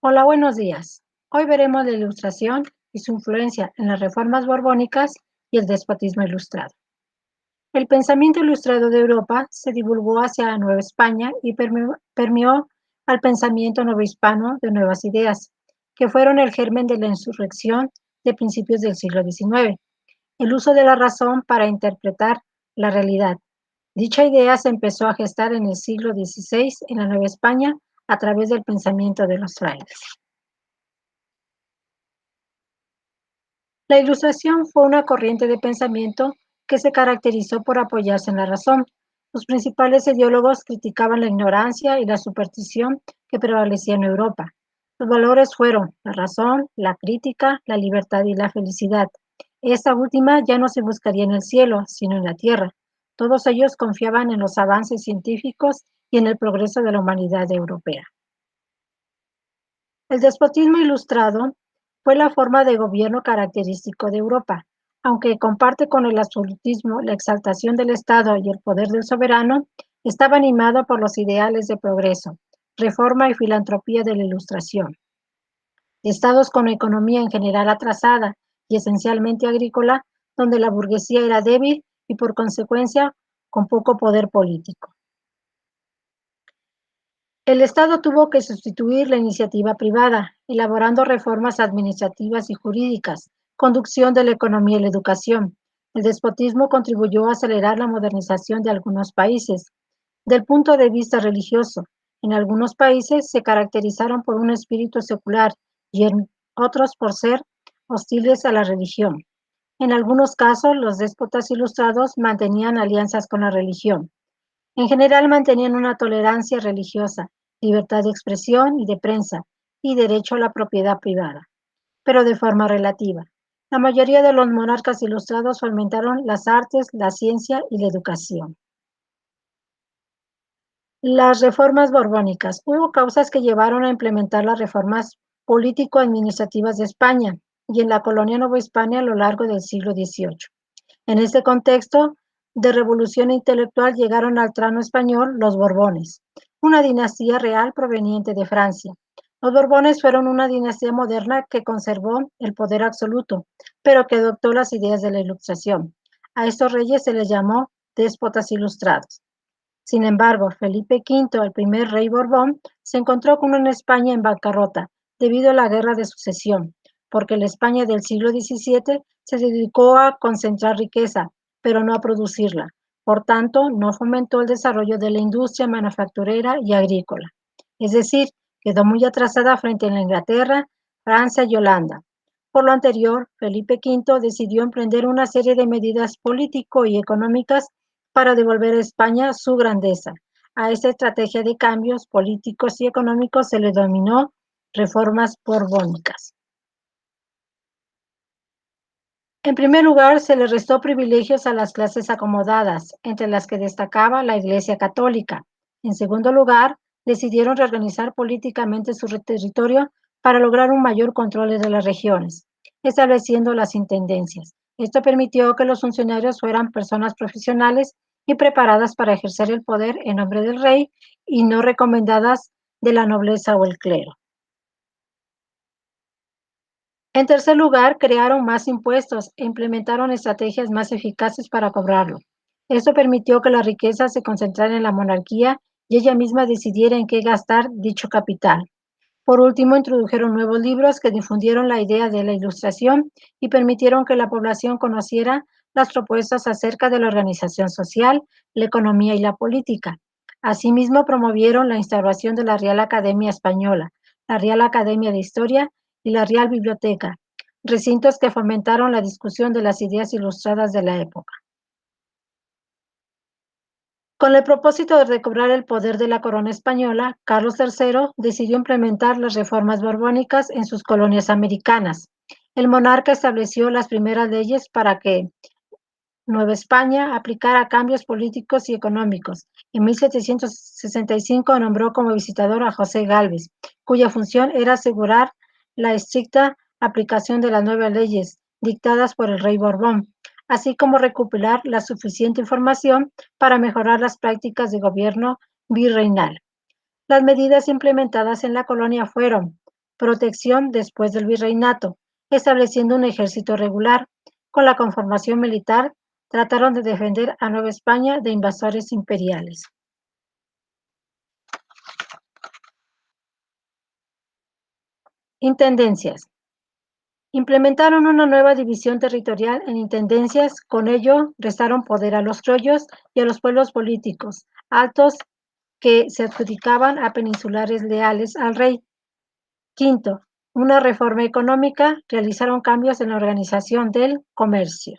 Hola, buenos días. Hoy veremos la Ilustración y su influencia en las reformas borbónicas y el despotismo ilustrado. El pensamiento ilustrado de Europa se divulgó hacia Nueva España y permeó al pensamiento novohispano de nuevas ideas, que fueron el germen de la insurrección de principios del siglo XIX, el uso de la razón para interpretar la realidad. Dicha idea se empezó a gestar en el siglo XVI en la Nueva España a través del pensamiento de los frailes. La Ilustración fue una corriente de pensamiento que se caracterizó por apoyarse en la razón. Sus principales ideólogos criticaban la ignorancia y la superstición que prevalecía en Europa. Sus valores fueron la razón, la crítica, la libertad y la felicidad. Esta última ya no se buscaría en el cielo, sino en la tierra. Todos ellos confiaban en los avances científicos y en el progreso de la humanidad europea. El despotismo ilustrado fue la forma de gobierno característico de Europa. Aunque comparte con el absolutismo la exaltación del Estado y el poder del soberano, estaba animado por los ideales de progreso, reforma y filantropía de la Ilustración. Estados con economía en general atrasada y esencialmente agrícola, donde la burguesía era débil y por consecuencia con poco poder político. El Estado tuvo que sustituir la iniciativa privada, elaborando reformas administrativas y jurídicas, conducción de la economía y la educación. El despotismo contribuyó a acelerar la modernización de algunos países. Del punto de vista religioso, en algunos países se caracterizaron por un espíritu secular y en otros por ser hostiles a la religión. En algunos casos, los déspotas ilustrados mantenían alianzas con la religión. En general mantenían una tolerancia religiosa, libertad de expresión y de prensa, y derecho a la propiedad privada, pero de forma relativa. La mayoría de los monarcas ilustrados fomentaron las artes, la ciencia y la educación. Las reformas borbónicas. Hubo causas que llevaron a implementar las reformas político-administrativas de España y en la colonia Nueva Hispania a lo largo del siglo XVIII. En este contexto de revolución intelectual llegaron al trono español los Borbones, una dinastía real proveniente de Francia. Los Borbones fueron una dinastía moderna que conservó el poder absoluto, pero que adoptó las ideas de la Ilustración. A estos reyes se les llamó déspotas ilustrados. Sin embargo, Felipe V, el primer rey Borbón, se encontró con una España en bancarrota debido a la Guerra de Sucesión, porque la España del siglo XVII se dedicó a concentrar riqueza, pero no a producirla. Por tanto, no fomentó el desarrollo de la industria manufacturera y agrícola. Es decir, quedó muy atrasada frente a la Inglaterra, Francia y Holanda. Por lo anterior, Felipe V decidió emprender una serie de medidas político y económicas para devolver a España su grandeza. A esta estrategia de cambios políticos y económicos se le denominó reformas borbónicas. En primer lugar, se le restó privilegios a las clases acomodadas, entre las que destacaba la Iglesia Católica. En segundo lugar, decidieron reorganizar políticamente su territorio para lograr un mayor control de las regiones, estableciendo las intendencias. Esto permitió que los funcionarios fueran personas profesionales y preparadas para ejercer el poder en nombre del rey y no recomendadas de la nobleza o el clero. En tercer lugar, crearon más impuestos e implementaron estrategias más eficaces para cobrarlo. Esto permitió que la riqueza se concentrara en la monarquía y ella misma decidiera en qué gastar dicho capital. Por último, introdujeron nuevos libros que difundieron la idea de la Ilustración y permitieron que la población conociera las propuestas acerca de la organización social, la economía y la política. Asimismo, promovieron la instauración de la Real Academia Española, la Real Academia de Historia y la Real Biblioteca, recintos que fomentaron la discusión de las ideas ilustradas de la época. Con el propósito de recobrar el poder de la corona española, Carlos III decidió implementar las reformas borbónicas en sus colonias americanas. El monarca estableció las primeras leyes para que Nueva España aplicara cambios políticos y económicos. En 1765 nombró como visitador a José Gálvez, cuya función era asegurar la estricta aplicación de las nuevas leyes dictadas por el rey Borbón, así como recopilar la suficiente información para mejorar las prácticas de gobierno virreinal. Las medidas implementadas en la colonia fueron protección después del virreinato, estableciendo un ejército regular. Con la conformación militar, trataron de defender a Nueva España de invasores imperiales. Intendencias. Implementaron una nueva división territorial en intendencias, con ello restaron poder a los criollos y a los pueblos políticos altos que se adjudicaban a peninsulares leales al rey. Quinto, una reforma económica, realizaron cambios en la organización del comercio.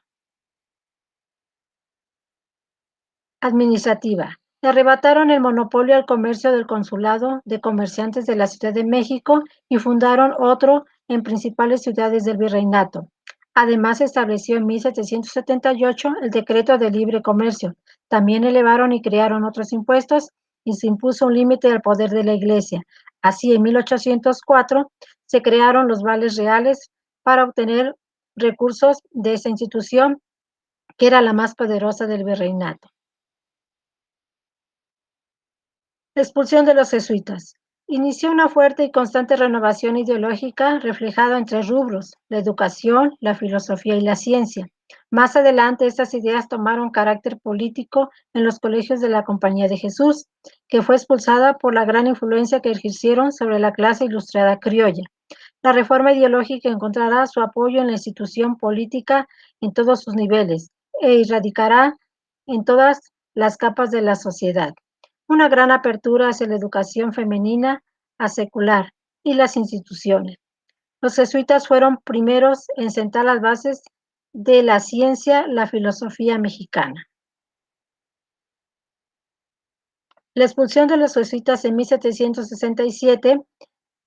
Administrativa. Le arrebataron el monopolio al comercio del Consulado de Comerciantes de la Ciudad de México y fundaron otro en principales ciudades del virreinato. Además, se estableció en 1778 el Decreto de Libre Comercio. También elevaron y crearon otros impuestos y se impuso un límite al poder de la Iglesia. Así, en 1804 se crearon los vales reales para obtener recursos de esa institución, que era la más poderosa del virreinato. La expulsión de los jesuitas. Inició una fuerte y constante renovación ideológica reflejada en tres rubros: la educación, la filosofía y la ciencia. Más adelante, estas ideas tomaron carácter político en los colegios de la Compañía de Jesús, que fue expulsada por la gran influencia que ejercieron sobre la clase ilustrada criolla. La reforma ideológica encontrará su apoyo en la institución política en todos sus niveles e irradicará en todas las capas de la sociedad. Una gran apertura hacia la educación femenina, a secular y las instituciones. Los jesuitas fueron primeros en sentar las bases de la ciencia, la filosofía mexicana. La expulsión de los jesuitas en 1767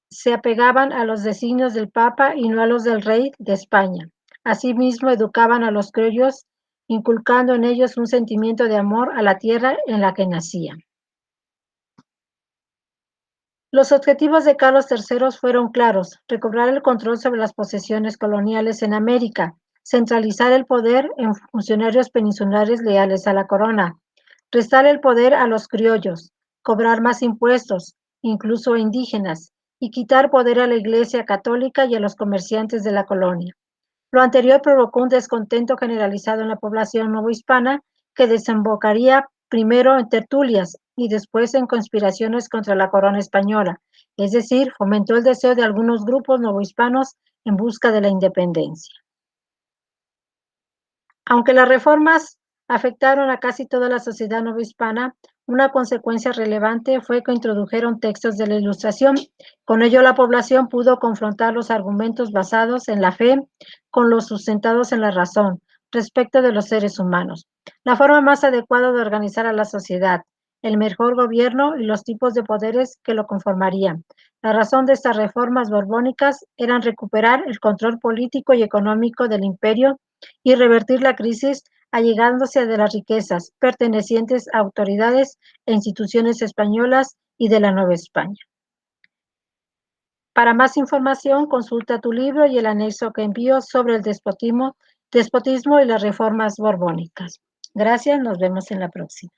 se apegaban a los designios del Papa y no a los del rey de España. Asimismo, educaban a los criollos, inculcando en ellos un sentimiento de amor a la tierra en la que nacían. Los objetivos de Carlos III fueron claros: recobrar el control sobre las posesiones coloniales en América, centralizar el poder en funcionarios peninsulares leales a la corona, restar el poder a los criollos, cobrar más impuestos, incluso a indígenas, y quitar poder a la Iglesia católica y a los comerciantes de la colonia. Lo anterior provocó un descontento generalizado en la población novohispana, que desembocaría primero en tertulias y después en conspiraciones contra la corona española, es decir, fomentó el deseo de algunos grupos novohispanos en busca de la independencia. Aunque las reformas afectaron a casi toda la sociedad novohispana, una consecuencia relevante fue que introdujeron textos de la Ilustración. Con ello, la población pudo confrontar los argumentos basados en la fe con los sustentados en la razón respecto de los seres humanos, la forma más adecuada de organizar a la sociedad, el mejor gobierno y los tipos de poderes que lo conformarían. La razón de estas reformas borbónicas era recuperar el control político y económico del imperio y revertir la crisis, allegándose de las riquezas pertenecientes a autoridades e instituciones españolas y de la Nueva España. Para más información, consulta tu libro y el anexo que envío sobre el despotismo y las reformas borbónicas. Gracias, nos vemos en la próxima.